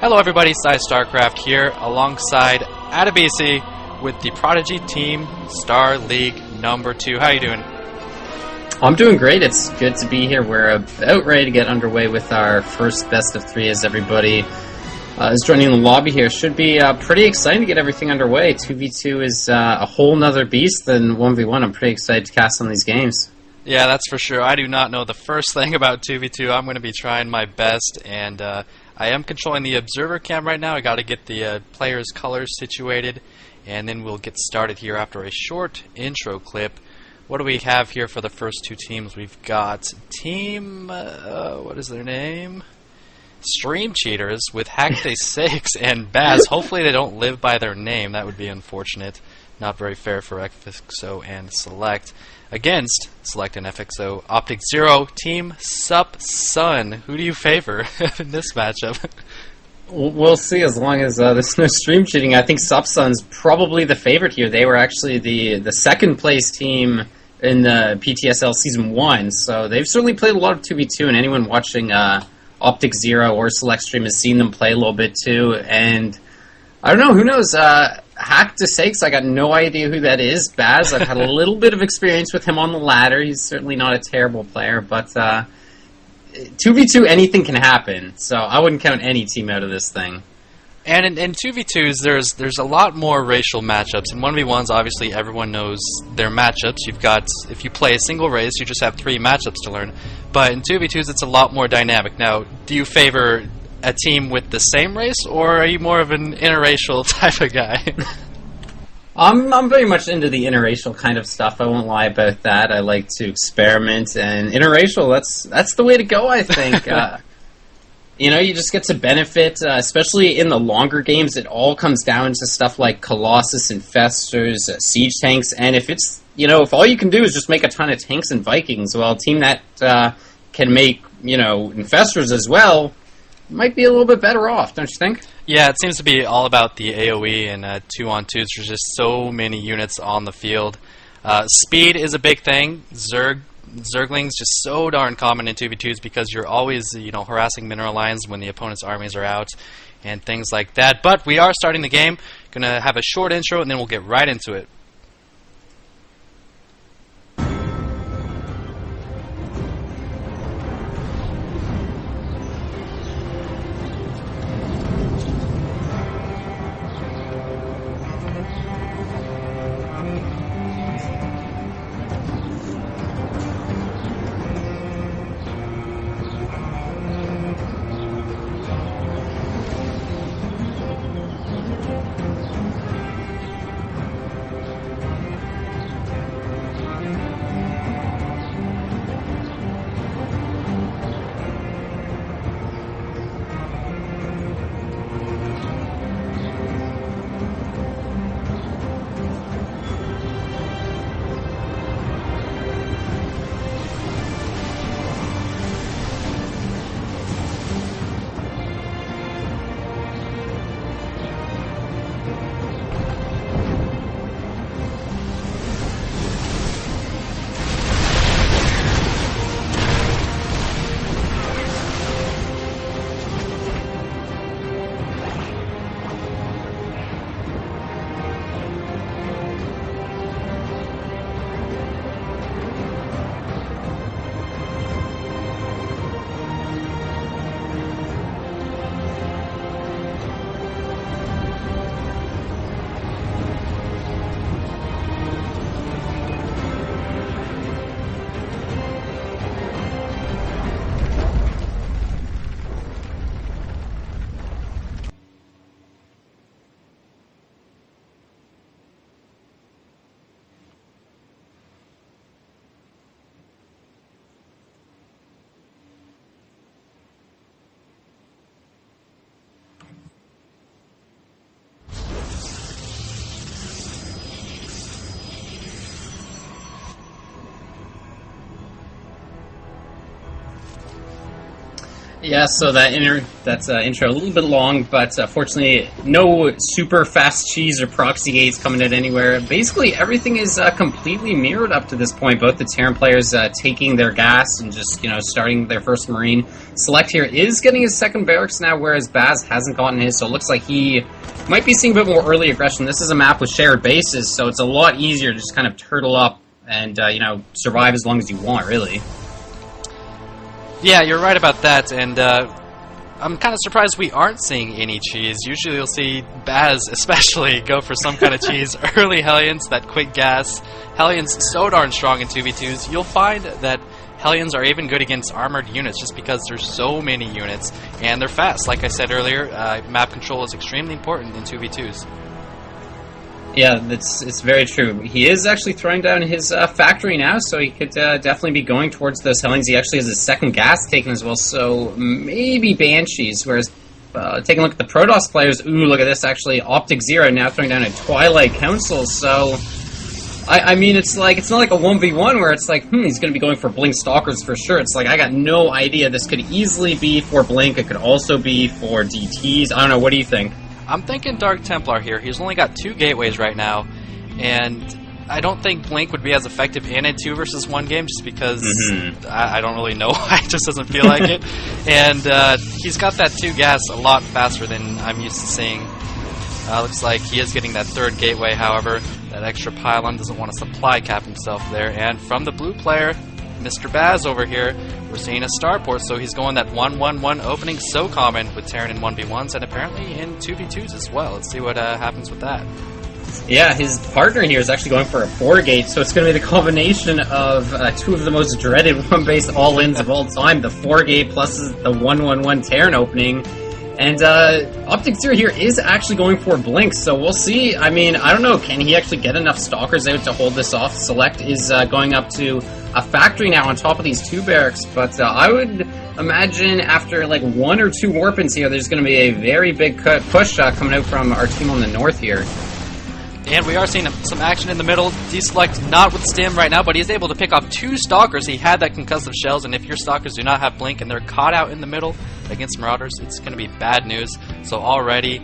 Hello everybody, StarCraft here, alongside haCkDeSaix with the Prodigy Team Star League number 2. How are you doing? I'm doing great. It's good to be here. We're about ready to get underway with our first best of 3 as everybody is joining the lobby here. Should be pretty exciting to get everything underway. 2v2 is a whole nother beast than 1v1. I'm pretty excited to cast on these games. Yeah, that's for sure. I do not know the first thing about 2v2. I'm going to be trying my best, and I am controlling the observer cam right now. I got to get the players' colors situated, and then we'll get started here after a short intro clip. What do we have here for the first 2 teams? We've got Team, what is their name? Stream Cheaters with haCkDeSaix and Baz. Hopefully they don't live by their name. That would be unfortunate. Not very fair for FXO and Select. Against Select and FXOpTiKzErO, Team Sun. Who do you favor in this matchup? We'll see. As long as there's no stream cheating, I think Sun's probably the favorite here. They were actually the second place team in the PTSL Season 1, so they've certainly played a lot of 2v2, and anyone watching haCkDeSaix or Select Stream has seen them play a little bit too, and I don't know, who knows, haCkDeSaix, I got no idea who that is. Baz, I've had a little bit of experience with him on the ladder. He's certainly not a terrible player, but 2v2, anything can happen, so I wouldn't count any team out of this thing. And in 2v2s, there's a lot more racial matchups. In 1v1s, obviously, everyone knows their matchups. You've got, if you play a single race, you just have 3 matchups to learn. But in 2v2s, it's a lot more dynamic. Now, do you favor a team with the same race, or are you more of an interracial type of guy? I'm very much into the interracial kind of stuff. I won't lie about that. I like to experiment, and interracial, that's the way to go, I think. You know, you just get to benefit, especially in the longer games. It all comes down to stuff like Colossus, Infestors, Siege Tanks, and if it's, you know, if all you can do is just make a ton of tanks and Vikings, well, a team that can make, you know, Infestors as well might be a little bit better off, don't you think? Yeah, it seems to be all about the AoE and 2-on-2s. There's just so many units on the field. Speed is a big thing. Zergling's just so darn common in 2v2s because you're always, you know, harassing mineral lines when the opponent's armies are out and things like that. But we are starting the game. Gonna have a short intro and then we'll get right into it. Yeah, so that's intro a little bit long, but fortunately, no super fast cheese or proxy gates coming out anywhere. Basically, everything is completely mirrored up to this point. Both the Terran players taking their gas and just starting their first Marine. Select here is getting his second barracks now, whereas Baz hasn't gotten his. So it looks like he might be seeing a bit more early aggression. This is a map with shared bases, so it's a lot easier to just kind of turtle up and survive as long as you want, really. Yeah, you're right about that, and I'm kind of surprised we aren't seeing any cheese. Usually you'll see Baz, especially, go for some kind of cheese. Early Hellions, that quick gas. Hellions so darn strong in 2v2s. You'll find that Hellions are even good against armored units just because there's so many units, and they're fast. Like I said earlier, map control is extremely important in 2v2s. Yeah, it's very true. He is actually throwing down his factory now, so he could definitely be going towards those Hellions. He actually has his second gas taken as well, so maybe Banshees. Whereas, taking a look at the Protoss players, ooh, look at this, actually, haCkDeSaix now throwing down a Twilight Council, so... I mean, it's not like a 1v1 where it's like, he's going to be going for Blink Stalkers for sure. It's like, I got no idea. This could easily be for Blink. It could also be for DTs. I don't know, what do you think? I'm thinking Dark Templar here. He's only got 2 gateways right now, and I don't think Blink would be as effective in a 2 versus 1 game just because I don't really know why. It just doesn't feel like it. And he's got that 2 gas a lot faster than I'm used to seeing. Looks like he is getting that 3rd gateway, however. That extra pylon doesn't want to supply cap himself there. And from the blue player, Mr. Baz over here, we're seeing a starport, so he's going that 1-1-1 opening, so common with Terran in 1v1s and apparently in 2v2s as well. Let's see what happens with that. Yeah, his partner here is actually going for a 4-gate, so it's going to be the combination of 2 of the most dreaded 1-base all-ins of all time, the 4-gate plus the 1-1-1 Terran opening. And haCkDeSaix here is actually going for Blink, so we'll see. I mean, I don't know, can he actually get enough Stalkers out to hold this off? Select is going up to a factory now on top of these 2 barracks, but I would imagine after like 1 or 2 Warpins here, there's going to be a very big push coming out from our team on the north here. And we are seeing some action in the middle. dSeleCT not with Stim right now, but he's able to pick off 2 Stalkers. He had that concussive shells, and if your Stalkers do not have Blink and they're caught out in the middle against Marauders, it's going to be bad news. So already,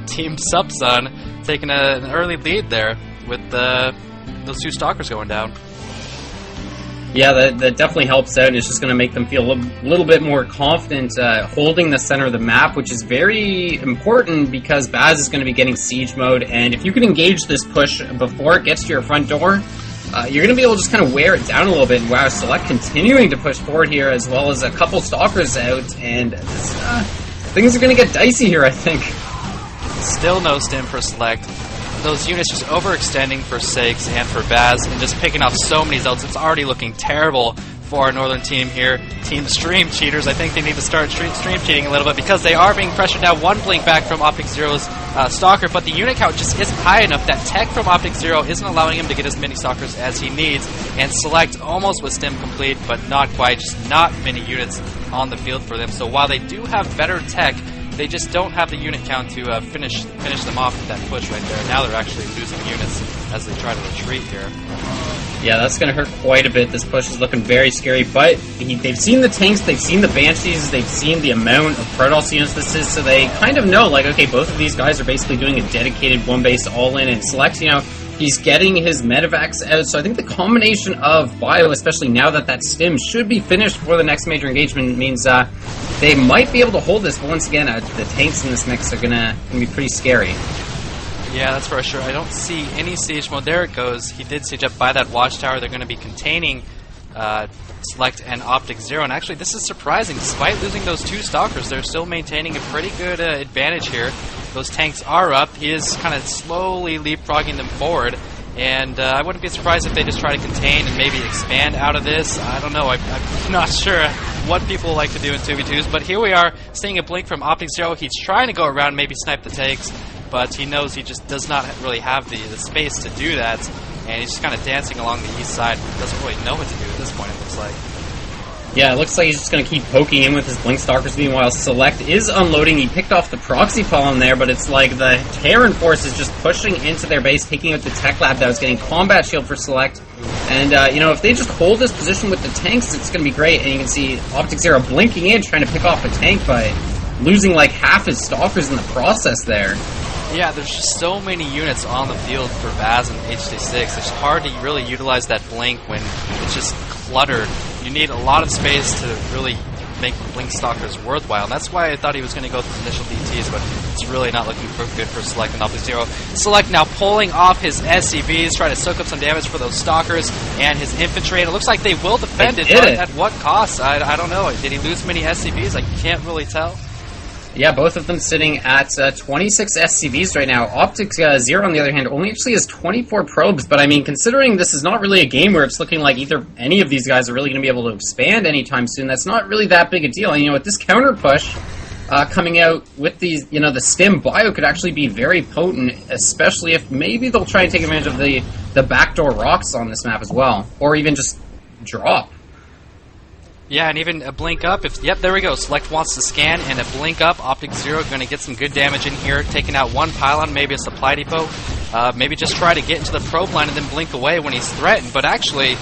Team Subsun taking an early lead there with those 2 Stalkers going down. Yeah, that definitely helps out, and it's just going to make them feel a little bit more confident holding the center of the map, which is very important because Baz is going to be getting siege mode, and if you can engage this push before it gets to your front door, you're going to be able to just kind of wear it down a little bit. And wow, Select continuing to push forward here, as well as a couple Stalkers out, and things are going to get dicey here, I think. Still no Stim for Select. Those units just overextending for Saix and for Baz and just picking off so many Zelts. It's already looking terrible for our northern team here. Team Stream Cheaters, I think they need to start stream cheating a little bit because they are being pressured now. 1 blink back from haCkDeSaix's Stalker, but the unit count just isn't high enough. That tech from haCkDeSaix isn't allowing him to get as many Stalkers as he needs. And Select almost with Stim complete, but not quite. Just not many units on the field for them. So while they do have better tech, they just don't have the unit count to finish them off with that push right there. Now they're actually losing units as they try to retreat here. Yeah, that's going to hurt quite a bit. This push is looking very scary, but they've seen the tanks, they've seen the Banshees, they've seen the amount of Protoss units this is, so they kind of know, like, okay, both of these guys are basically doing a dedicated 1-base all-in, and Select, he's getting his medevacs out, so I think the combination of bio, especially now that Stim should be finished for the next major engagement, means they might be able to hold this, but once again, the tanks in this mix are gonna be pretty scary. Yeah, that's for sure. I don't see any siege mode. There it goes. He did siege up by that watchtower. They're going to be containing Select and haCkDeSaix, and actually this is surprising. Despite losing those 2 Stalkers, they're still maintaining a pretty good advantage here. Those tanks are up. He is kind of slowly leapfrogging them forward, and I wouldn't be surprised if they just try to contain and maybe expand out of this. I don't know. I'm not sure what people like to do in 2v2s, but here we are seeing a blink from haCkDeSaix. He's trying to go around, maybe snipe the tanks, but he knows he just does not really have the space to do that, and he's just kind of dancing along the east side. Doesn't really know what to do at this point, it looks like. Yeah, it looks like he's just going to keep poking in with his Blink Stalkers. Meanwhile, Select is unloading. He picked off the proxy column there, but it's like the Terran force is just pushing into their base, taking out the tech lab that was getting combat shield for Select. And, if they just hold this position with the tanks, it's going to be great. And you can see FXOpTiKzErO blinking in, trying to pick off a tank by losing like half his stalkers in the process there. Yeah, there's just so many units on the field for Vaz and haCkDeSaix. It's hard to really utilize that blink when it's just cluttered. You need a lot of space to really make blink stalkers worthwhile, and that's why I thought he was going to go with initial DTs, but it's really not looking good for Select and FXOpTiKzErO. Select now pulling off his SCVs, trying to soak up some damage for those stalkers and his infantry, and it looks like they will defend it, but at what cost? I don't know. Did he lose many SCVs? I can't really tell. Yeah, both of them sitting at 26 SCVs right now. FXOpTiKzErO, on the other hand, only actually has 24 probes, but I mean, considering this is not really a game where it's looking like either any of these guys are really going to be able to expand anytime soon, that's not really that big a deal. And, with this counter push coming out with these, the stim bio could actually be very potent, especially if maybe they'll try and take advantage of the backdoor rocks on this map as well, or even just drop. Yeah, and even a blink up. Yep, there we go. Select wants to scan, and a blink up. FXOpTiKzErO going to get some good damage in here, taking out one pylon, maybe a supply depot. Maybe just try to get into the probe line and then blink away when he's threatened. But actually,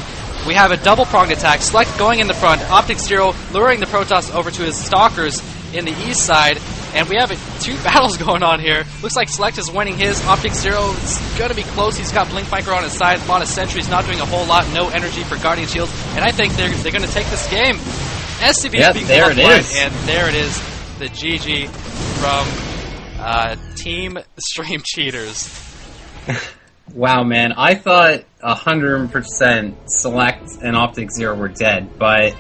we have a double-pronged attack. Select going in the front. FXOpTiKzErO luring the Protoss over to his stalkers in the east side. And we have two battles going on here. Looks like Select is winning his. FXOpTiKzErO is going to be close. He's got Blink Micro on his side. A lot of sentries, not doing a whole lot. No energy for Guardian Shield. And I think they're going to take this game. SCV being there it is. And there it is. The GG from Team Stream Cheaters. Wow, man. I thought 100% Select and FXOpTiKzErO were dead, but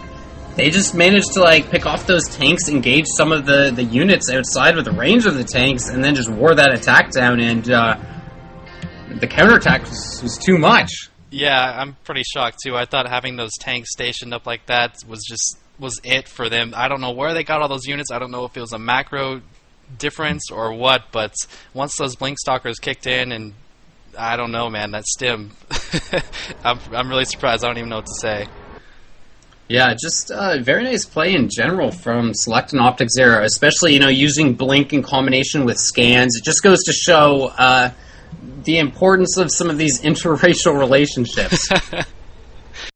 they just managed to pick off those tanks, engage some of the units outside of the range of the tanks, and then just wore that attack down, and the counterattack was too much. Yeah, I'm pretty shocked too. I thought having those tanks stationed up like that was it for them. I don't know where they got all those units. I don't know if it was a macro difference or what, but once those Blink Stalkers kicked in, and I don't know, man, that stim, I'm really surprised. I don't even know what to say. Yeah, just very nice play in general from Select and FXOpTiKzErO, especially, using Blink in combination with scans. It just goes to show the importance of some of these interracial relationships.